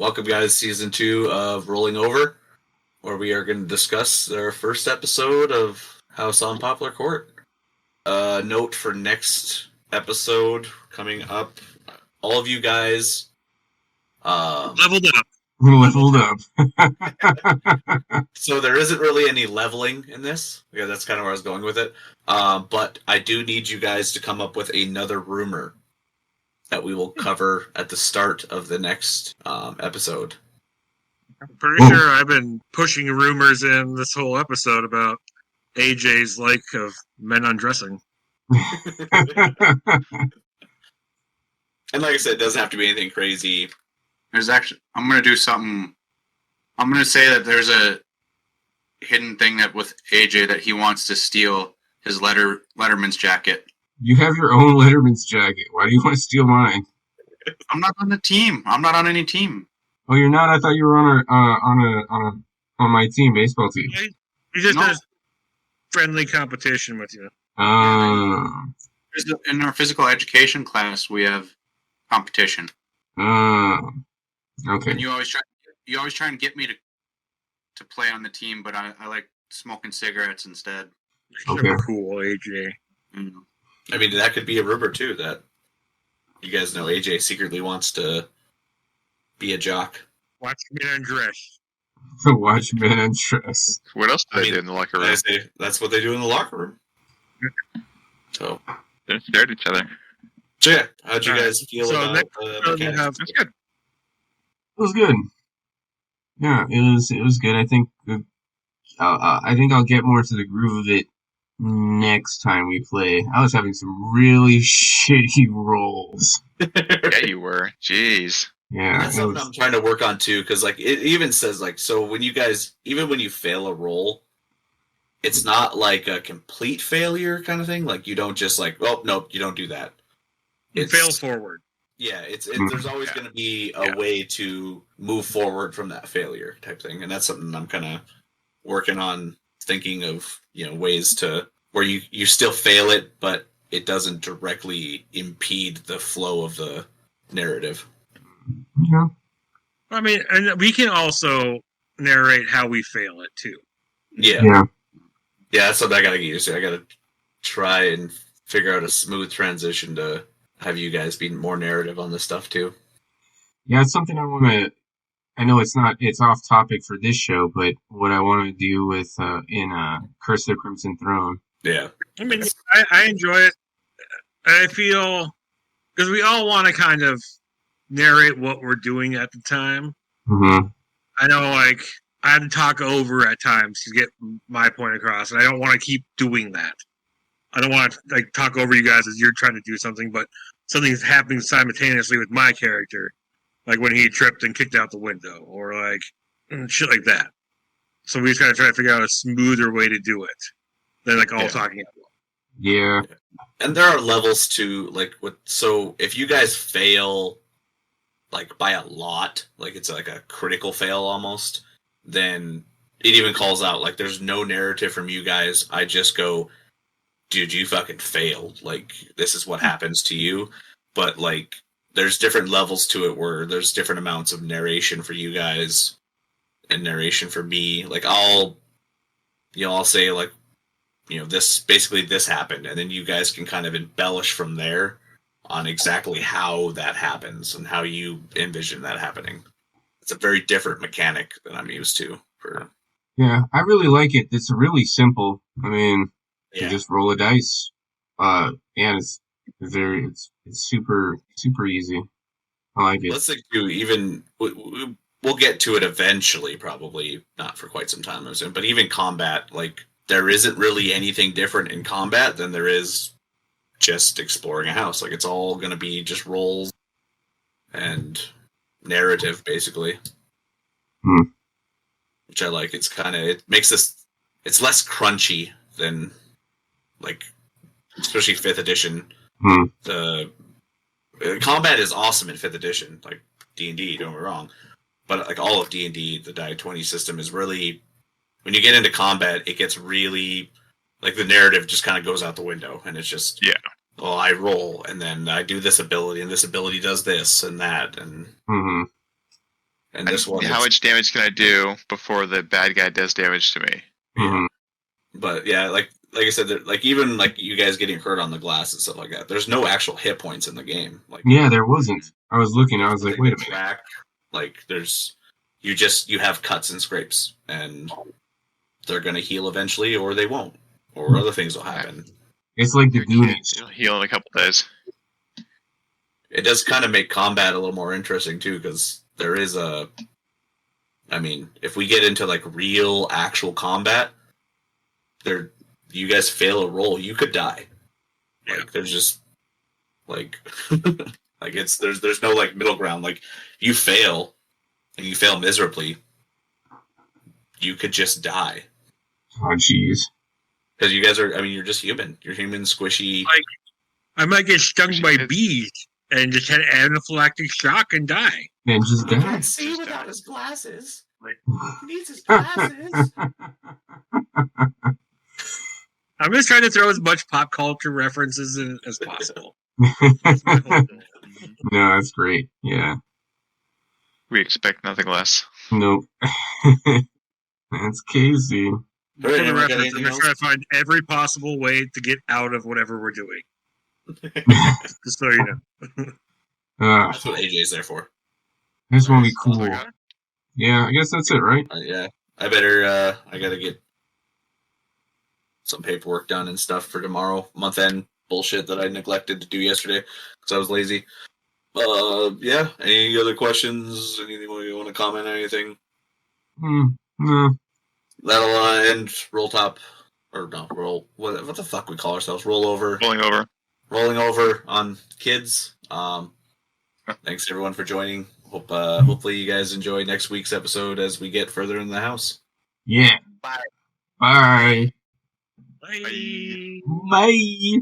Welcome, guys, to Season 2 of RollingOver, where we are going to discuss our first episode of House on Poplar Court. Note for next episode coming up, all of you guys... leveled up. Leveled up. So there isn't really any leveling in this. Yeah, that's kind of where I was going with it. But I do need you guys to come up with another rumor that we will cover at the start of the next episode. I'm pretty sure I've been pushing rumors in this whole episode about AJ's like of men undressing. And like I said, it doesn't have to be anything crazy. I'm going to do something. I'm going to say that there's a hidden thing that with AJ that he wants to steal his Letterman's jacket. You have your own Letterman's jacket. Why do you want to steal mine? I'm not on the team. I'm not on any team. Oh, you're not? I thought you were on my team, baseball team. He just has friendly competition with you. In our physical education class, we have competition. Okay. And you always try and get me to play on the team, but I like smoking cigarettes instead. Okay. So cool, AJ. Mm. I mean, that could be a rumor, too, that you guys know AJ secretly wants to be a jock. Watch me undress. Watch men undress. What else do they do in the locker room? That's what they do in the locker room. So, They stare at each other. So yeah, how'd you guys feel about the mechanics? That's good. It was good. Yeah, it was good. I think I'll get more to the groove of it next time we play. I was having some really shitty rolls. Yeah, you were. Jeez. Yeah, That's something I'm trying to work on too, because like it even says like, so when you guys, even when you fail a roll, it's not like a complete failure kind of thing. Like you don't just like, well, nope, you don't do that. You fail forward. Yeah, there's always going to be a way to move forward from that failure type thing, and that's something I'm kind of working on, thinking of ways to where you still fail it, but it doesn't directly impede the flow of the narrative. Yeah. I mean, and we can also narrate how we fail it too. Yeah, that's something I got to get used to. I got to try and figure out a smooth transition to have you guys be more narrative on this stuff too. Yeah, it's something I want to. I know it's off topic for this show, but what I want to do with in Curse of the Crimson Throne. Yeah, I mean, I enjoy it. I feel because we all want to kind of narrate what we're doing at the time. Mm-hmm. I know, like I have to talk over at times to get my point across, and I don't want to keep doing that. I don't want to like talk over you guys as you're trying to do something, but something's happening simultaneously with my character, like when he tripped and kicked out the window, or like shit like that. So we just gotta try to figure out a smoother way to do it than like all talking at once. Yeah, and there are levels to like what. So if you guys fail, like by a lot, like it's like a critical fail almost, then it even calls out like there's no narrative from you guys. I just go, dude, you fucking failed. Like, this is what happens to you. But, like, there's different levels to it where there's different amounts of narration for you guys and narration for me. Like, I'll say, like, this happened. And then you guys can kind of embellish from there on exactly how that happens and how you envision that happening. It's a very different mechanic than I'm used to. Yeah, I really like it. It's really simple. I mean... You just roll a dice, and it's super easy. I like it. Let's think too. Even we'll get to it eventually, probably not for quite some time, but even combat, like there isn't really anything different in combat than there is just exploring a house. Like it's all going to be just rolls and narrative, basically, which I like. It makes this. It's less crunchy than. Like, especially 5th edition. The combat is awesome in 5th edition, like D&D, don't get me wrong. But like all of D&D, the die 20 system is really, when you get into combat, it gets really, like the narrative just kind of goes out the window. And it's just, well, I roll, and then I do this ability, and this ability does this and that. And And this one, How much damage can I do before the bad guy does damage to me? Mhm. but yeah, like I said, like even like you guys getting hurt on the glass and stuff like that. There's no actual hit points in the game. Like Yeah, there wasn't. I was looking. I was like, nothing wait to a minute. track. Like you have cuts and scrapes, and they're gonna heal eventually, or they won't, or other things will happen. It's like the You're a kid. Goonies. It'll heal in a couple days. It does kind of make combat a little more interesting too, because there is a. I mean, if we get into like real actual combat, you guys fail a roll, you could die. Like there's just like like there's no like middle ground. Like you fail and you fail miserably, you could just die. Oh, jeez. Because you guys are, I mean, you're just human. You're human, squishy. I might get stung by bees and just had anaphylactic shock and die. And just He die. can't see without his glasses. He needs his glasses. I'm just trying to throw as much pop culture references in as possible. That's my whole goal. No, that's great. Yeah. We expect nothing less. Nope. That's Casey. All right, For the anyone got reference, I'm anything just trying to find every possible way to get out of whatever we're doing. Just so you know. That's what AJ's there for. This one will be That's all I cool. got. Yeah, I guess that's it, right? Yeah, I better. I gotta get some paperwork done and stuff for tomorrow. Month end bullshit that I neglected to do yesterday because I was lazy. Yeah. Any other questions? Anything you want to comment on? Anything? No. That'll end roll top or no roll. What the fuck we call ourselves? Rollover. Rolling over. On kids. Thanks everyone for joining. Hopefully you guys enjoy next week's episode as we get further in the house. Yeah. Bye. Bye. Bye. Bye.